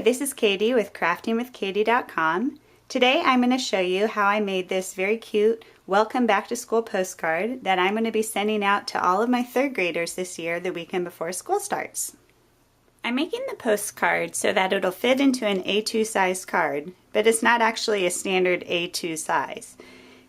this is Katie with craftingwithkatie.com. Today I'm going to show you how I made this very cute welcome back to school postcard that I'm going to be sending out to all of my third graders this year the weekend before school starts. I'm making the postcard so that it'll fit into an A2 size card, but it's not actually a standard A2 size.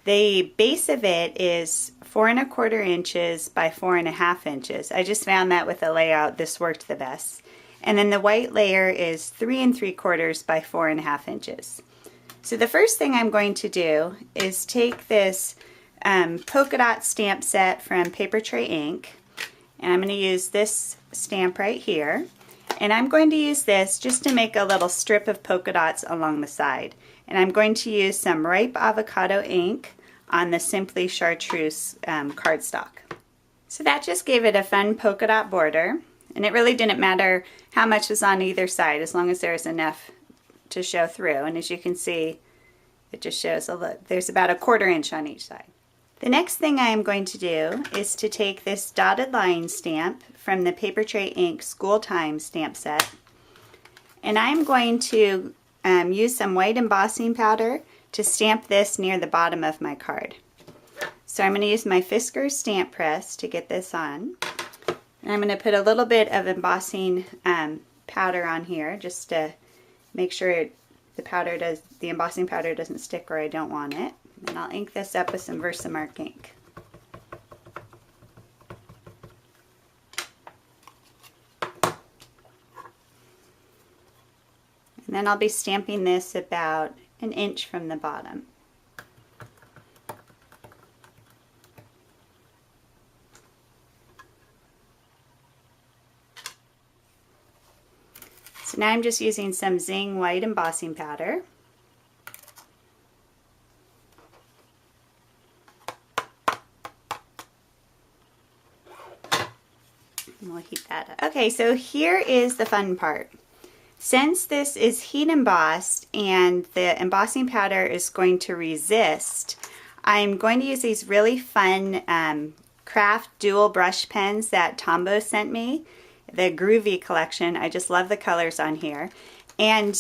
The base of it is 4 1/4 inches by 4 1/2 inches. I just found that with the layout this worked the best. And then the white layer is 3 3/4 by 4 1/2 inches. So the first thing I'm going to do is take this polka dot stamp set from Paper Tray Ink, and I'm going to use this stamp right here. And I'm going to use this just to make a little strip of polka dots along the side. And I'm going to use some ripe avocado ink on the Simply Chartreuse cardstock. So that just gave it a fun polka dot border. And it really didn't matter how much was on either side as long as there was enough to show through. And as you can see, it just shows there's about 1/4 inch on each side. The next thing I am going to do is to take this dotted line stamp from the Paper Tray Ink School Time stamp set, and I'm going to use some white embossing powder to stamp this near the bottom of my card. So I'm going to use my Fiskars stamp press to get this on, and I'm going to put a little bit of embossing powder on here just to make sure the embossing powder doesn't stick where I don't want it. And I'll ink this up with some Versamark ink. And then I'll be stamping this about 1 inch from the bottom. So now I'm just using some Zing white embossing powder. And we'll heat that up. Okay, so here is the fun part. Since this is heat embossed and the embossing powder is going to resist, I'm going to use these really fun craft dual brush pens that Tombow sent me, the Groovy collection. I just love the colors on here. And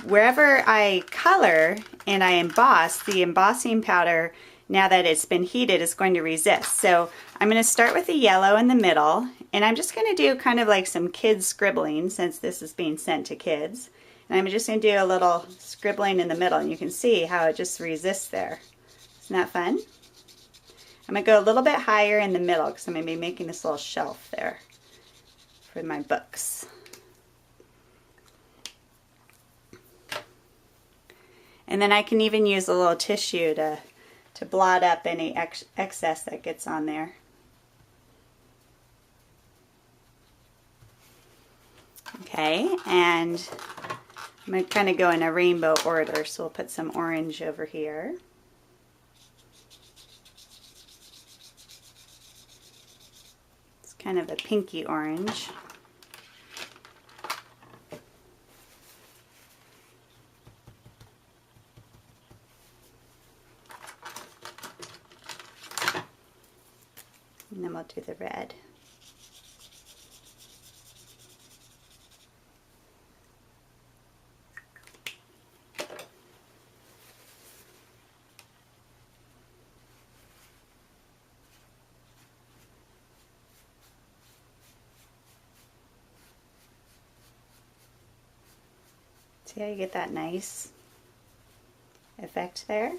wherever I color and I emboss, the embossing powder, now that it's been heated, is going to resist. So I'm going to start with the yellow in the middle, and I'm just going to do kind of like some kids scribbling since this is being sent to kids. And I'm just going to do a little scribbling in the middle, and you can see how it just resists there. Isn't that fun? I'm going to go a little bit higher in the middle because I'm going to be making this little shelf there for my books. And then I can even use a little tissue to blot up any excess that gets on there. Okay, and I'm going to kind of go in a rainbow order, so we'll put some orange over here. It's kind of a pinky orange. And then we'll do the red. See how you get that nice effect there?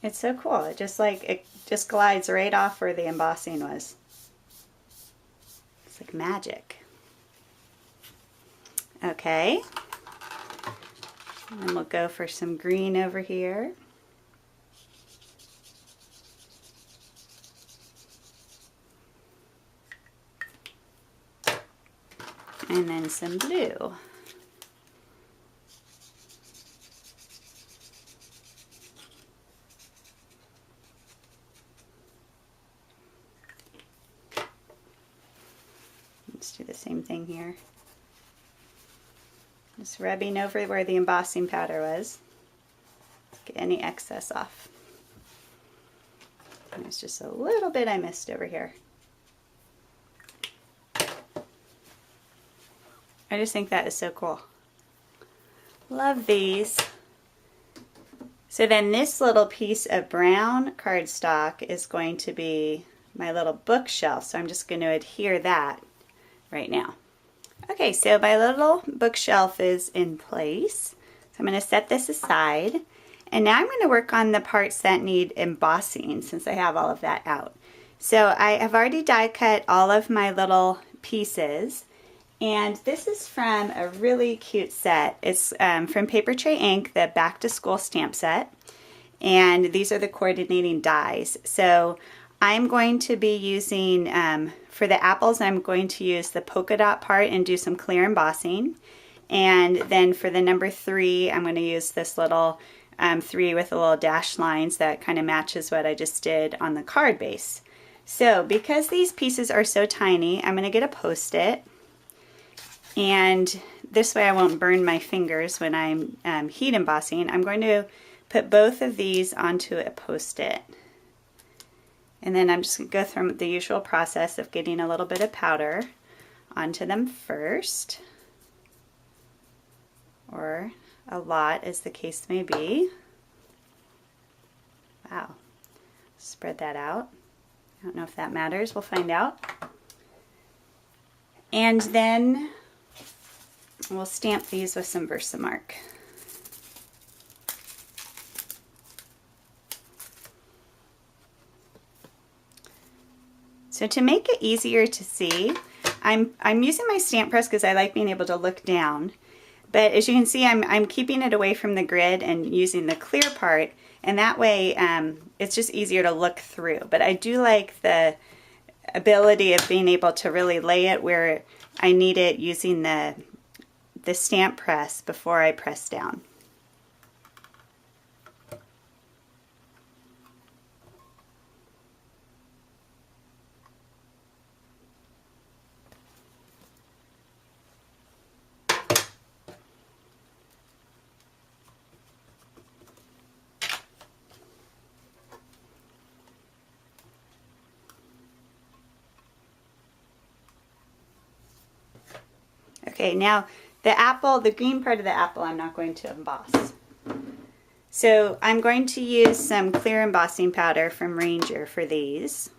It's so cool. It just glides right off where the embossing was. It's like magic. Okay. And then we'll go for some green over here. And then some blue. Let's do the same thing here. Just rubbing over where the embossing powder was. Get any excess off. There's just a little bit I missed over here. I just think that is so cool. Love these. So then this little piece of brown cardstock is going to be my little bookshelf. So I'm just going to adhere that right now. Okay, so my little bookshelf is in place. So I'm going to set this aside. And now I'm going to work on the parts that need embossing since I have all of that out. So I have already die cut all of my little pieces. And this is from a really cute set. It's from Paper Tray Ink, the Back to School stamp set. And these are the coordinating dies. So I'm going to be using, for the apples, I'm going to use the polka dot part and do some clear embossing. And then for the number 3, I'm going to use this little 3 with a little dash lines that kind of matches what I just did on the card base. So because these pieces are so tiny, I'm going to get a Post-it. And this way I won't burn my fingers when I'm heat embossing. I'm going to put both of these onto a Post-it. And then I'm just going to go through the usual process of getting a little bit of powder onto them first. Or a lot, as the case may be. Wow. Spread that out. I don't know if that matters. We'll find out. And then we'll stamp these with some Versamark. So to make it easier to see, I'm using my stamp press because I like being able to look down. But as you can see, I'm keeping it away from the grid and using the clear part, and that way it's just easier to look through. But I do like the ability of being able to really lay it where I need it using the stamp press before I press down. Okay, now the apple, the green part of the apple, I'm not going to emboss. So I'm going to use some clear embossing powder from Ranger for these.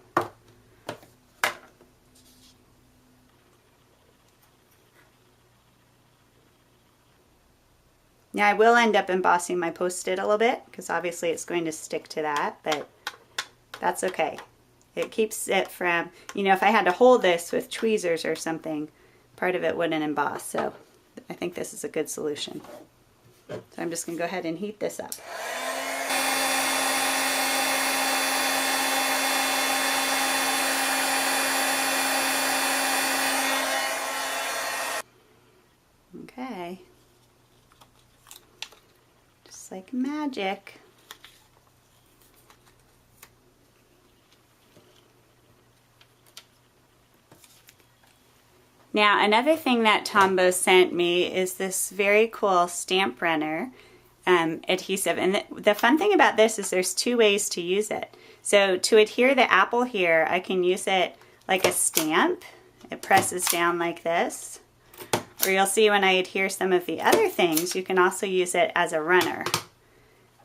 Now I will end up embossing my Post-it a little bit because obviously it's going to stick to that, but that's okay. It keeps it from, you know, if I had to hold this with tweezers or something, part of it wouldn't emboss, so I think this is a good solution. So I'm just going to go ahead and heat this up. Okay. Just like magic. Now another thing that Tombow sent me is this very cool stamp runner adhesive, and the fun thing about this is there's 2 ways to use it. So to adhere the apple here, I can use it like a stamp. It presses down like this. Or you'll see when I adhere some of the other things, you can also use it as a runner,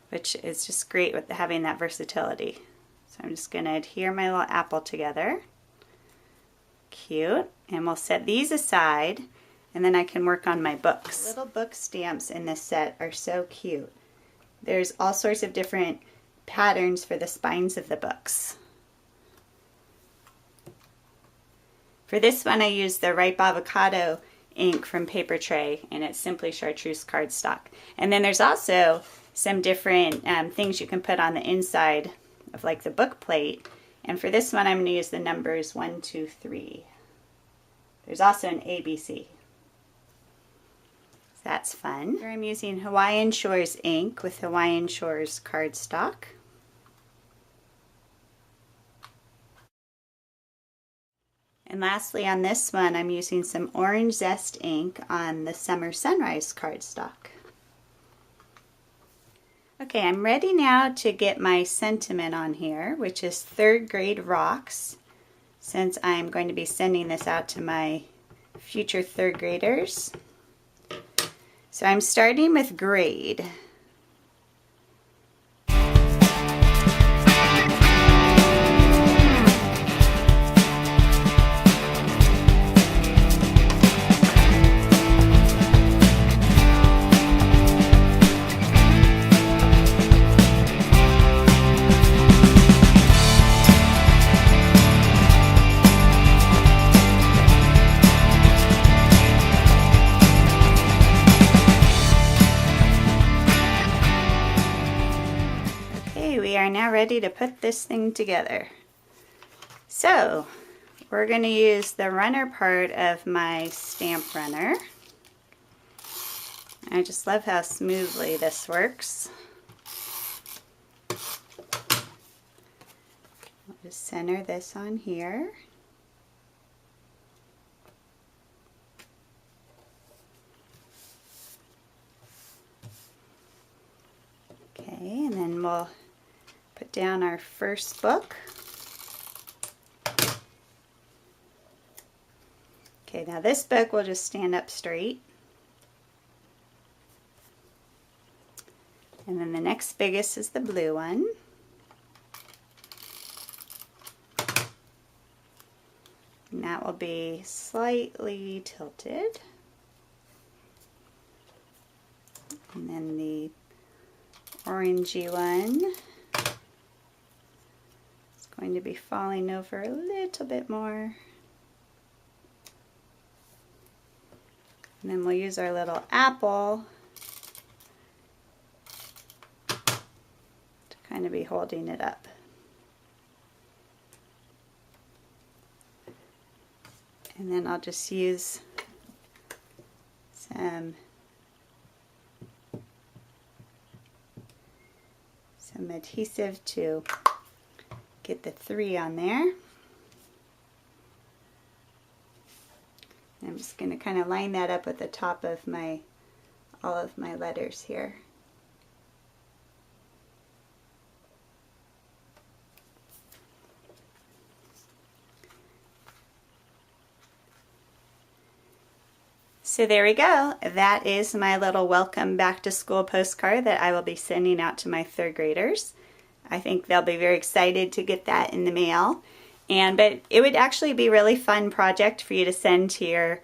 which is just great with having that versatility. So I'm just going to adhere my little apple together. Cute. And we'll set these aside, and then I can work on my books. The little book stamps in this set are so cute. There's all sorts of different patterns for the spines of the books. For this one I used the Ripe Avocado ink from Paper Tray, and it's simply chartreuse cardstock. And then there's also some different things you can put on the inside of like the book plate. And for this one I'm going to use the numbers 1, 2, 3. There's also an ABC. So that's fun. Here I'm using Hawaiian Shores ink with Hawaiian Shores cardstock. And lastly on this one I'm using some Orange Zest ink on the Summer Sunrise cardstock. Okay, I'm ready now to get my sentiment on here, which is 3rd grade rocks, since I'm going to be sending this out to my future third graders. So I'm starting with grade. We are now ready to put this thing together. So we're going to use the runner part of my stamp runner. I just love how smoothly this works. I'll just center this on here. Okay, and then we'll put down our first book. Okay, now this book will just stand up straight. And then the next biggest is the blue one. And that will be slightly tilted. And then the orangey one going to be falling over a little bit more. And then we'll use our little apple to kind of be holding it up. And then I'll just use some adhesive to get the 3 on there. I'm just going to kind of line that up with the top of all of my letters here. So there we go. That is my little welcome back to school postcard that I will be sending out to my third graders. I think they'll be very excited to get that in the mail. But it would actually be a really fun project for you to send to your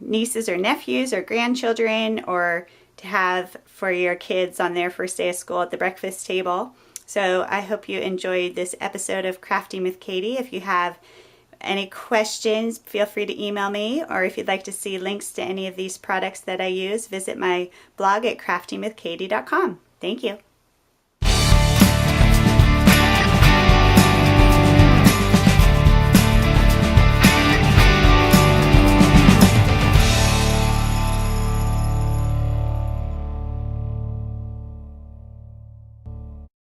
nieces or nephews or grandchildren, or to have for your kids on their first day of school at the breakfast table. So I hope you enjoyed this episode of Crafting with Katie. If you have any questions, feel free to email me, or if you'd like to see links to any of these products that I use, visit my blog at craftingwithkatie.com. Thank you.